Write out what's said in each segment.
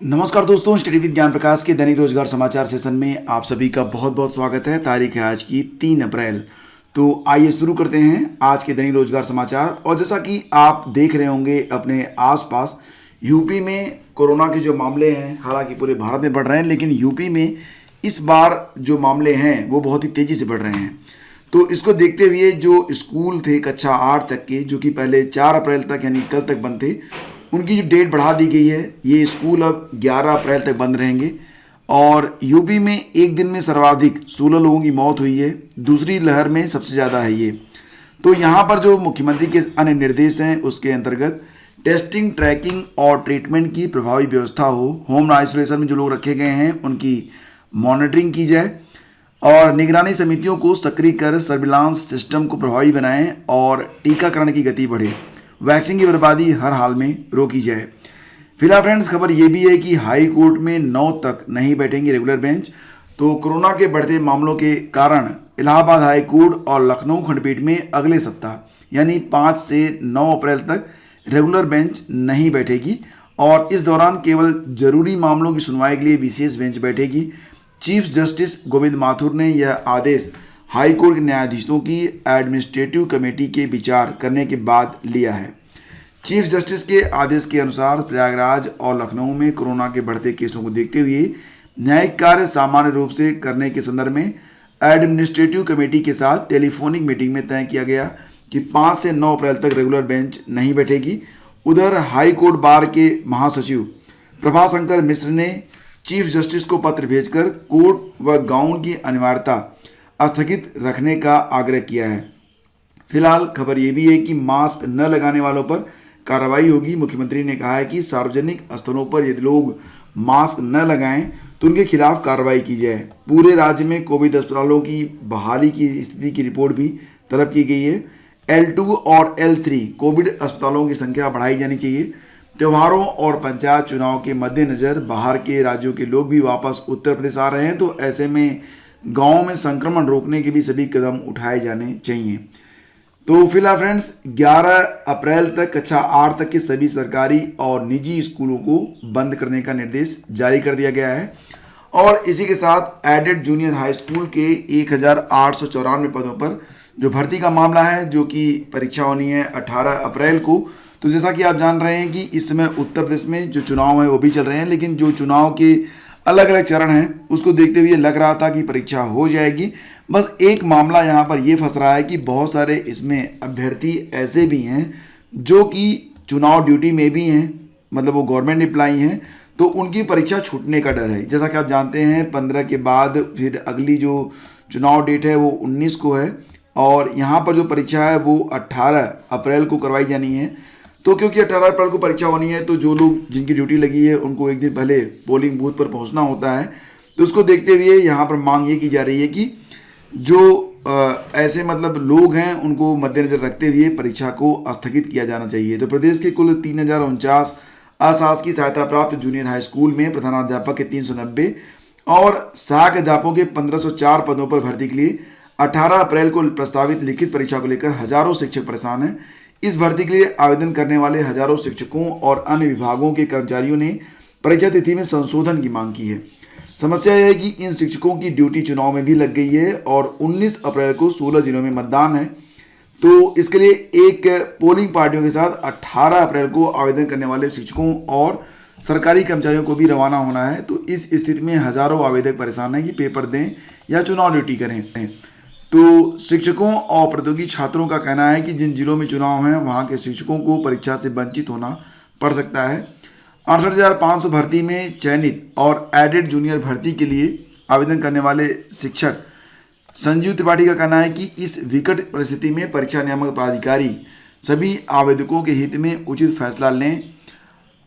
नमस्कार दोस्तों, study with ज्ञान प्रकाश के दैनिक रोजगार समाचार सेशन में आप सभी का बहुत बहुत स्वागत है। तारीख है आज की 3 अप्रैल। तो आइए शुरू करते हैं आज के दैनिक रोजगार समाचार। और जैसा कि आप देख रहे होंगे अपने आसपास, यूपी में कोरोना के जो मामले हैं, हालांकि पूरे भारत में बढ़ रहे हैं, लेकिन यूपी में इस बार जो मामले हैं वो बहुत ही तेज़ी से बढ़ रहे हैं। तो इसको देखते हुए जो स्कूल थे कक्षा 8 तक के, जो कि पहले 4 अप्रैल तक यानी कल तक बंद थे, उनकी जो डेट बढ़ा दी गई है। ये स्कूल अब 11 अप्रैल तक बंद रहेंगे। और यूपी में एक दिन में सर्वाधिक 16 लोगों की मौत हुई है। दूसरी लहर में सबसे ज़्यादा है ये। तो यहाँ पर जो मुख्यमंत्री के अन्य निर्देश हैं उसके अंतर्गत टेस्टिंग, ट्रैकिंग और ट्रीटमेंट की प्रभावी व्यवस्था हो। होम आइसोलेशन में जो लोग रखे गए हैं उनकी मॉनिटरिंग की जाए और निगरानी समितियों को सक्रिय कर सर्विलांस सिस्टम को प्रभावी बनाएं और टीकाकरण की गति बढ़े। वैक्सीन की बर्बादी हर हाल में रोकी जाए। फिलहाल फ्रेंड्स, खबर ये भी है कि हाई कोर्ट में 9 तक नहीं बैठेंगे रेगुलर बेंच। तो कोरोना के बढ़ते मामलों के कारण इलाहाबाद हाई कोर्ट और लखनऊ खंडपीठ में अगले सप्ताह यानी 5 से 9 अप्रैल तक रेगुलर बेंच नहीं बैठेगी और इस दौरान केवल जरूरी मामलों की सुनवाई के लिए विशेष बेंच बैठेगी। चीफ जस्टिस गोविंद माथुर ने यह आदेश हाई कोर्ट के न्यायाधीशों की एडमिनिस्ट्रेटिव कमेटी के विचार करने के बाद लिया है। चीफ जस्टिस के आदेश के अनुसार प्रयागराज और लखनऊ में कोरोना के बढ़ते केसों को देखते हुए न्यायिक कार्य सामान्य रूप से करने के संदर्भ में एडमिनिस्ट्रेटिव कमेटी के साथ टेलीफोनिक मीटिंग में तय किया गया कि 5 से 9 अप्रैल तक रेगुलर बेंच नहीं बैठेगी। उधर हाई कोर्ट बार के महासचिव प्रभाशंकर मिश्र ने चीफ जस्टिस को पत्र भेजकर कोर्ट व गाउन की अनिवार्यता स्थगित रखने का आग्रह किया है। फिलहाल खबर ये भी है कि मास्क न लगाने वालों पर कार्रवाई होगी। मुख्यमंत्री ने कहा है कि सार्वजनिक स्थलों पर यदि लोग मास्क न लगाएं तो उनके खिलाफ कार्रवाई की जाए। पूरे राज्य में कोविड अस्पतालों की बहाली की स्थिति की रिपोर्ट भी तलब की गई है। L2 और L3 कोविड अस्पतालों की संख्या बढ़ाई जानी चाहिए। त्योहारों और पंचायत चुनाव के मद्देनजर बाहर के राज्यों के लोग भी वापस उत्तर प्रदेश आ रहे हैं, तो ऐसे में गाँव में संक्रमण रोकने के भी सभी कदम उठाए जाने चाहिए। तो फिलहाल फ्रेंड्स, 11 अप्रैल तक कक्षा 8 तक के सभी सरकारी और निजी स्कूलों को बंद करने का निर्देश जारी कर दिया गया है। और इसी के साथ एडेड जूनियर हाई स्कूल के 1894 पदों पर जो भर्ती का मामला है, जो कि परीक्षा होनी है 18 अप्रैल को। तो जैसा कि आप जान रहे हैं कि इस समय उत्तर प्रदेश में जो चुनाव है वो भी चल रहे हैं, लेकिन जो चुनाव के अलग अलग चरण हैं उसको देखते हुए लग रहा था कि परीक्षा हो जाएगी। बस एक मामला यहाँ पर ये फंस रहा है कि बहुत सारे इसमें अभ्यर्थी ऐसे भी हैं जो कि चुनाव ड्यूटी में भी हैं, मतलब वो गवर्नमेंट एम्प्लॉई हैं, तो उनकी परीक्षा छूटने का डर है। जैसा कि आप जानते हैं 15 के बाद फिर अगली जो चुनाव डेट है वो 19 को है और यहाँ पर जो परीक्षा है वो 18 अप्रैल को करवाई जानी है। तो क्योंकि 18 अप्रैल को परीक्षा होनी है तो जो लोग जिनकी ड्यूटी लगी है उनको एक दिन पहले पोलिंग बूथ पर पहुंचना होता है। तो उसको देखते हुए यहाँ पर मांग ये की जा रही है कि जो ऐसे मतलब लोग हैं उनको मद्देनजर रखते हुए परीक्षा को स्थगित किया जाना चाहिए। तो प्रदेश के कुल 3049 अशासकीय सहायता प्राप्त जूनियर हाई स्कूल में प्रधानाध्यापक के 390 और सहायक अध्यापकों के 1504 पदों पर भर्ती के लिए 18 अप्रैल को प्रस्तावित लिखित परीक्षा को लेकर हजारों शिक्षक परेशान हैं। इस भर्ती के लिए आवेदन करने वाले हजारों शिक्षकों और अन्य विभागों के कर्मचारियों ने परीक्षा तिथि में संशोधन की मांग की है। समस्या यह है कि इन शिक्षकों की ड्यूटी चुनाव में भी लग गई है और 19 अप्रैल को 16 जिलों में मतदान है। तो इसके लिए एक पोलिंग पार्टियों के साथ 18 अप्रैल को आवेदन करने वाले शिक्षकों और सरकारी कर्मचारियों को भी रवाना होना है। तो इस स्थिति में हजारों आवेदक परेशान हैं कि पेपर दें या चुनाव ड्यूटी करें। तो शिक्षकों और प्रतियोगी छात्रों का कहना है कि जिन जिलों में चुनाव हैं वहां के शिक्षकों को परीक्षा से वंचित होना पड़ सकता है। 68,500 भर्ती में चयनित और एडेड जूनियर भर्ती के लिए आवेदन करने वाले शिक्षक संजीव त्रिपाठी का कहना है कि इस विकट परिस्थिति में परीक्षा नियामक प्राधिकारी सभी आवेदकों के हित में उचित फैसला लें।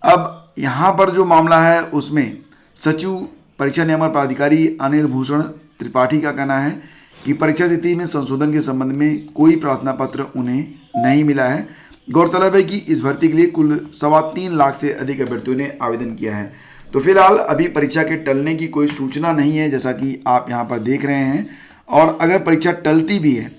अब यहाँ पर जो मामला है उसमें सचिव परीक्षा नियामक प्राधिकारी अनिल भूषण त्रिपाठी का कहना है कि परीक्षा तिथि में संशोधन के संबंध में कोई प्रार्थना पत्र उन्हें नहीं मिला है। गौरतलब है कि इस भर्ती के लिए कुल 3.25 लाख से अधिक अभ्यर्थियों ने आवेदन किया है। तो फिलहाल अभी परीक्षा के टलने की कोई सूचना नहीं है, जैसा कि आप यहाँ पर देख रहे हैं। और अगर परीक्षा टलती भी है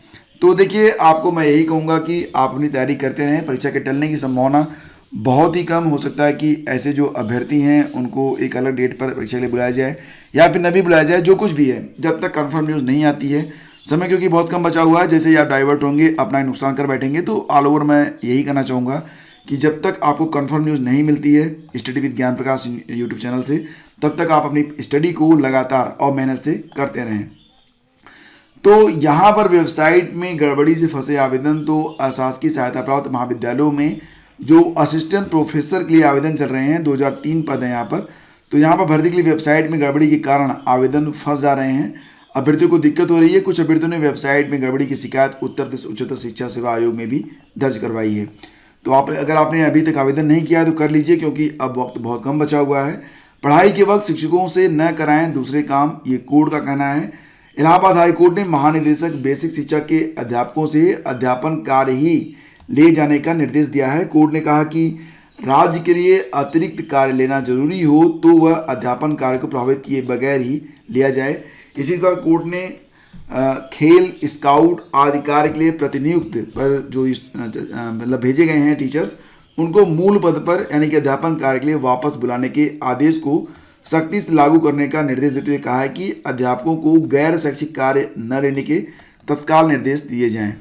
तो देखिए, आपको मैं यही कहूँगा कि आप अपनी तैयारी करते रहें। परीक्षा के टलने की संभावना बहुत ही कम हो सकता है कि ऐसे जो अभ्यर्थी हैं उनको एक अलग डेट पर परीक्षा के लिए बुलाया जाए या फिर न भी बुलाया जाए। जो कुछ भी है, जब तक कंफर्म न्यूज़ नहीं आती है, समय क्योंकि बहुत कम बचा हुआ है, जैसे ही आप डाइवर्ट होंगे अपना ही नुकसान कर बैठेंगे। तो ऑल ओवर मैं यही कहना चाहूँगा कि जब तक आपको कंफर्म न्यूज़ नहीं मिलती है स्टडी विद ज्ञान प्रकाश यूट्यूब चैनल से, तब तक आप अपनी स्टडी को लगातार और मेहनत से करते रहें। तो यहाँ पर वेबसाइट में गड़बड़ी से फंसे आवेदन तो अशासकीय सहायता प्राप्त महाविद्यालयों में जो असिस्टेंट प्रोफेसर के लिए आवेदन चल रहे हैं, 2003 पद हैं यहाँ पर। तो यहाँ पर भर्ती के लिए वेबसाइट में गड़बड़ी के कारण आवेदन फंस जा रहे हैं, अभ्यर्थियों को दिक्कत हो रही है। कुछ अभ्यर्थियों ने वेबसाइट में गड़बड़ी की शिकायत उत्तर प्रदेश उच्चतर शिक्षा सेवा आयोग में भी दर्ज करवाई है। तो आप अगर आपने अभी तक आवेदन नहीं किया है तो कर लीजिए, क्योंकि अब वक्त बहुत कम बचा हुआ है। पढ़ाई के वक्त शिक्षकों से न कराएं दूसरे काम, ये कोर्ट का कहना है। इलाहाबाद हाईकोर्ट ने महानिदेशक बेसिक शिक्षा के अध्यापकों से अध्यापन कार्य ही ले जाने का निर्देश दिया है। कोर्ट ने कहा कि राज्य के लिए अतिरिक्त कार्य लेना जरूरी हो तो वह अध्यापन कार्य को प्रभावित किए बगैर ही लिया जाए। इसी साथ कोर्ट ने खेल, स्काउट आदि कार्य के लिए प्रतिनियुक्त पर जो मतलब भेजे गए हैं टीचर्स, उनको मूल पद पर यानी कि अध्यापन कार्य के लिए वापस बुलाने के आदेश को सख्ती से लागू करने का निर्देश देते हुए कहा है कि अध्यापकों को गैर शैक्षिक कार्य न लेने के तत्काल निर्देश दिए जाएं।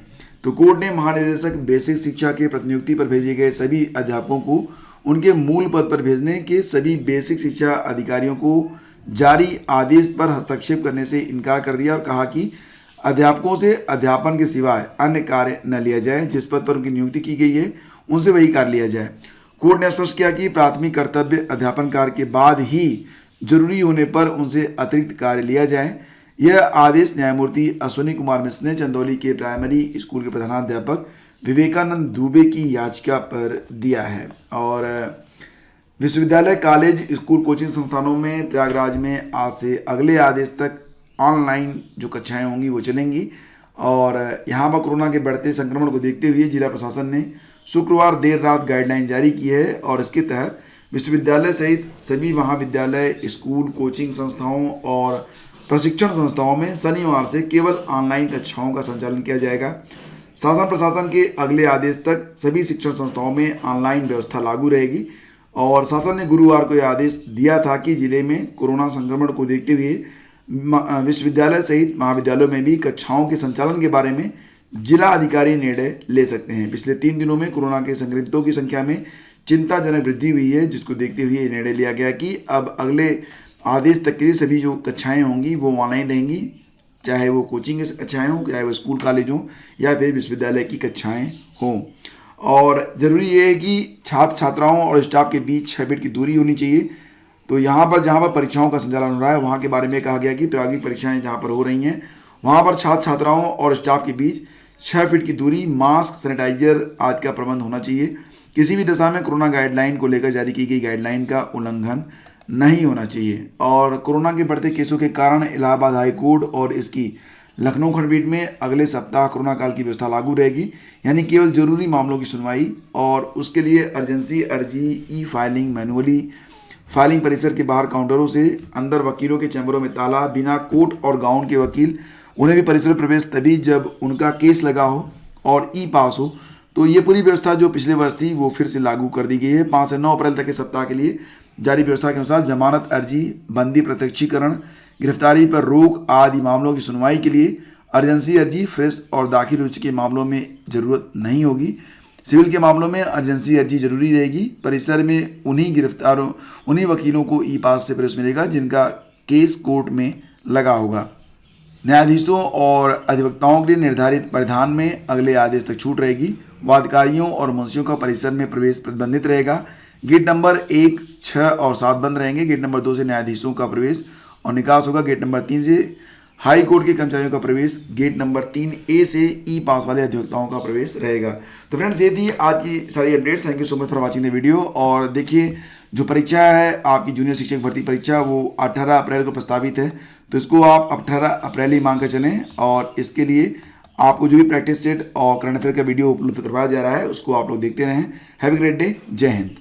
तो कोर्ट ने महानिदेशक बेसिक शिक्षा के प्रतिनियुक्ति पर भेजे गए सभी अध्यापकों को उनके मूल पद पर भेजने के सभी बेसिक शिक्षा अधिकारियों को जारी आदेश पर हस्तक्षेप करने से इनकार कर दिया और कहा कि अध्यापकों से अध्यापन के सिवाय अन्य कार्य न लिया जाए। जिस पद पर उनकी नियुक्ति की गई है उनसे वही कार्य लिया जाए। कोर्ट ने स्पष्ट किया कि प्राथमिक कर्तव्य अध्यापन कार्य के बाद ही जरूरी होने पर उनसे अतिरिक्त कार्य लिया जाए। यह आदेश न्यायमूर्ति अश्विनी कुमार मिश्र ने चंदौली के प्राइमरी स्कूल के प्रधानाध्यापक विवेकानंद दुबे की याचिका पर दिया है। और विश्वविद्यालय, कॉलेज, स्कूल, कोचिंग संस्थानों में प्रयागराज में आज से अगले आदेश तक ऑनलाइन जो कक्षाएं होंगी वो चलेंगी। और यहाँ पर कोरोना के बढ़ते संक्रमण को देखते हुए जिला प्रशासन ने शुक्रवार देर रात गाइडलाइन जारी की है और इसके तहत विश्वविद्यालय सहित सभी महाविद्यालय, स्कूल, कोचिंग संस्थाओं और प्रशिक्षण संस्थाओं में शनिवार से केवल ऑनलाइन कक्षाओं का संचालन किया जाएगा। शासन प्रशासन के अगले आदेश तक सभी शिक्षण संस्थाओं में ऑनलाइन व्यवस्था लागू रहेगी। और शासन ने गुरुवार को यह आदेश दिया था कि जिले में कोरोना संक्रमण को देखते हुए विश्वविद्यालय सहित महाविद्यालयों में भी कक्षाओं के संचालन के बारे में जिला अधिकारी निर्णय ले सकते हैं। पिछले 3 दिनों में कोरोना के संक्रमितों की संख्या में चिंताजनक वृद्धि हुई है, जिसको देखते हुए ये निर्णय लिया गया कि अब अगले आदेश तक के लिए सभी जो कक्षाएं होंगी वो ऑनलाइन रहेंगी, चाहे वो कोचिंग की कक्षाएं हों, चाहे वो स्कूल कॉलेज हों या फिर विश्वविद्यालय की कक्षाएं हों। और ज़रूरी ये है कि छात्र छात्राओं और स्टाफ के बीच 6 फीट की दूरी होनी चाहिए। तो यहाँ पर जहाँ पर परीक्षाओं का संचालन हो रहा है वहाँ के बारे में कहा गया कि प्रायोगिक परीक्षाएं जहाँ पर हो रही हैं वहाँ पर छात्र छात्राओं और स्टाफ के बीच 6 फीट की दूरी, मास्क, सैनिटाइजर आदि का प्रबंध होना चाहिए। किसी भी दशा में कोरोना गाइडलाइन को लेकर जारी की गई गाइडलाइन का उल्लंघन नहीं होना चाहिए। और कोरोना के बढ़ते केसों के कारण इलाहाबाद हाईकोर्ट और इसकी लखनऊ खंडपीठ में अगले सप्ताह कोरोना काल की व्यवस्था लागू रहेगी, यानी केवल जरूरी मामलों की सुनवाई। और उसके लिए अर्जेंसी अर्जी, ई फाइलिंग, मैनुअली फाइलिंग, परिसर के बाहर काउंटरों से अंदर वकीलों के चैम्बरों में ताला, बिना कोट और गाउन के वकील, उन्हें भी परिसर में प्रवेश तभी जब उनका केस लगा हो और ई पास हो। तो ये पूरी व्यवस्था जो पिछले वर्ष थी वो फिर से लागू कर दी गई है। 5 से 9 अप्रैल तक के सप्ताह के लिए जारी व्यवस्था के अनुसार जमानत अर्जी, बंदी प्रत्यक्षीकरण, गिरफ्तारी पर रोक आदि मामलों की सुनवाई के लिए अर्जेंसी अर्जी, फ्रेश और दाखिल हो चुके मामलों में जरूरत नहीं होगी। सिविल के मामलों में अर्जेंसी अर्जी जरूरी रहेगी। परिसर में उन्हीं वकीलों को ई पास से प्रवेश मिलेगा जिनका केस कोर्ट में लगा होगा। न्यायाधीशों और अधिवक्ताओं के लिए निर्धारित परिधान में अगले आदेश तक छूट रहेगी। वादकारियों और मुंशियों का परिसर में प्रवेश प्रतिबंधित रहेगा। गेट नंबर 1, 6 और 7 बंद रहेंगे। गेट नंबर 2 से न्यायाधीशों का प्रवेश और निकास होगा। गेट नंबर 3 से हाई कोर्ट के कर्मचारियों का प्रवेश। गेट नंबर 3A से ई पास वाले अधिवक्ताओं का प्रवेश रहेगा। तो फ्रेंड्स, ये थी आज की सारी updates. Thank you so much for watching the video. और देखिए, जो परीक्षा है आपकी जूनियर शिक्षक भर्ती परीक्षा, वो 18 अप्रैल को प्रस्तावित है। तो इसको आप 18 अप्रैल ही मान कर चलें। और इसके लिए आपको जो भी प्रैक्टिस सेट और करंट अफेयर का वीडियो उपलब्ध करवाया जा रहा है उसको आप लोग देखते रहें। Have a great day. जय हिंद।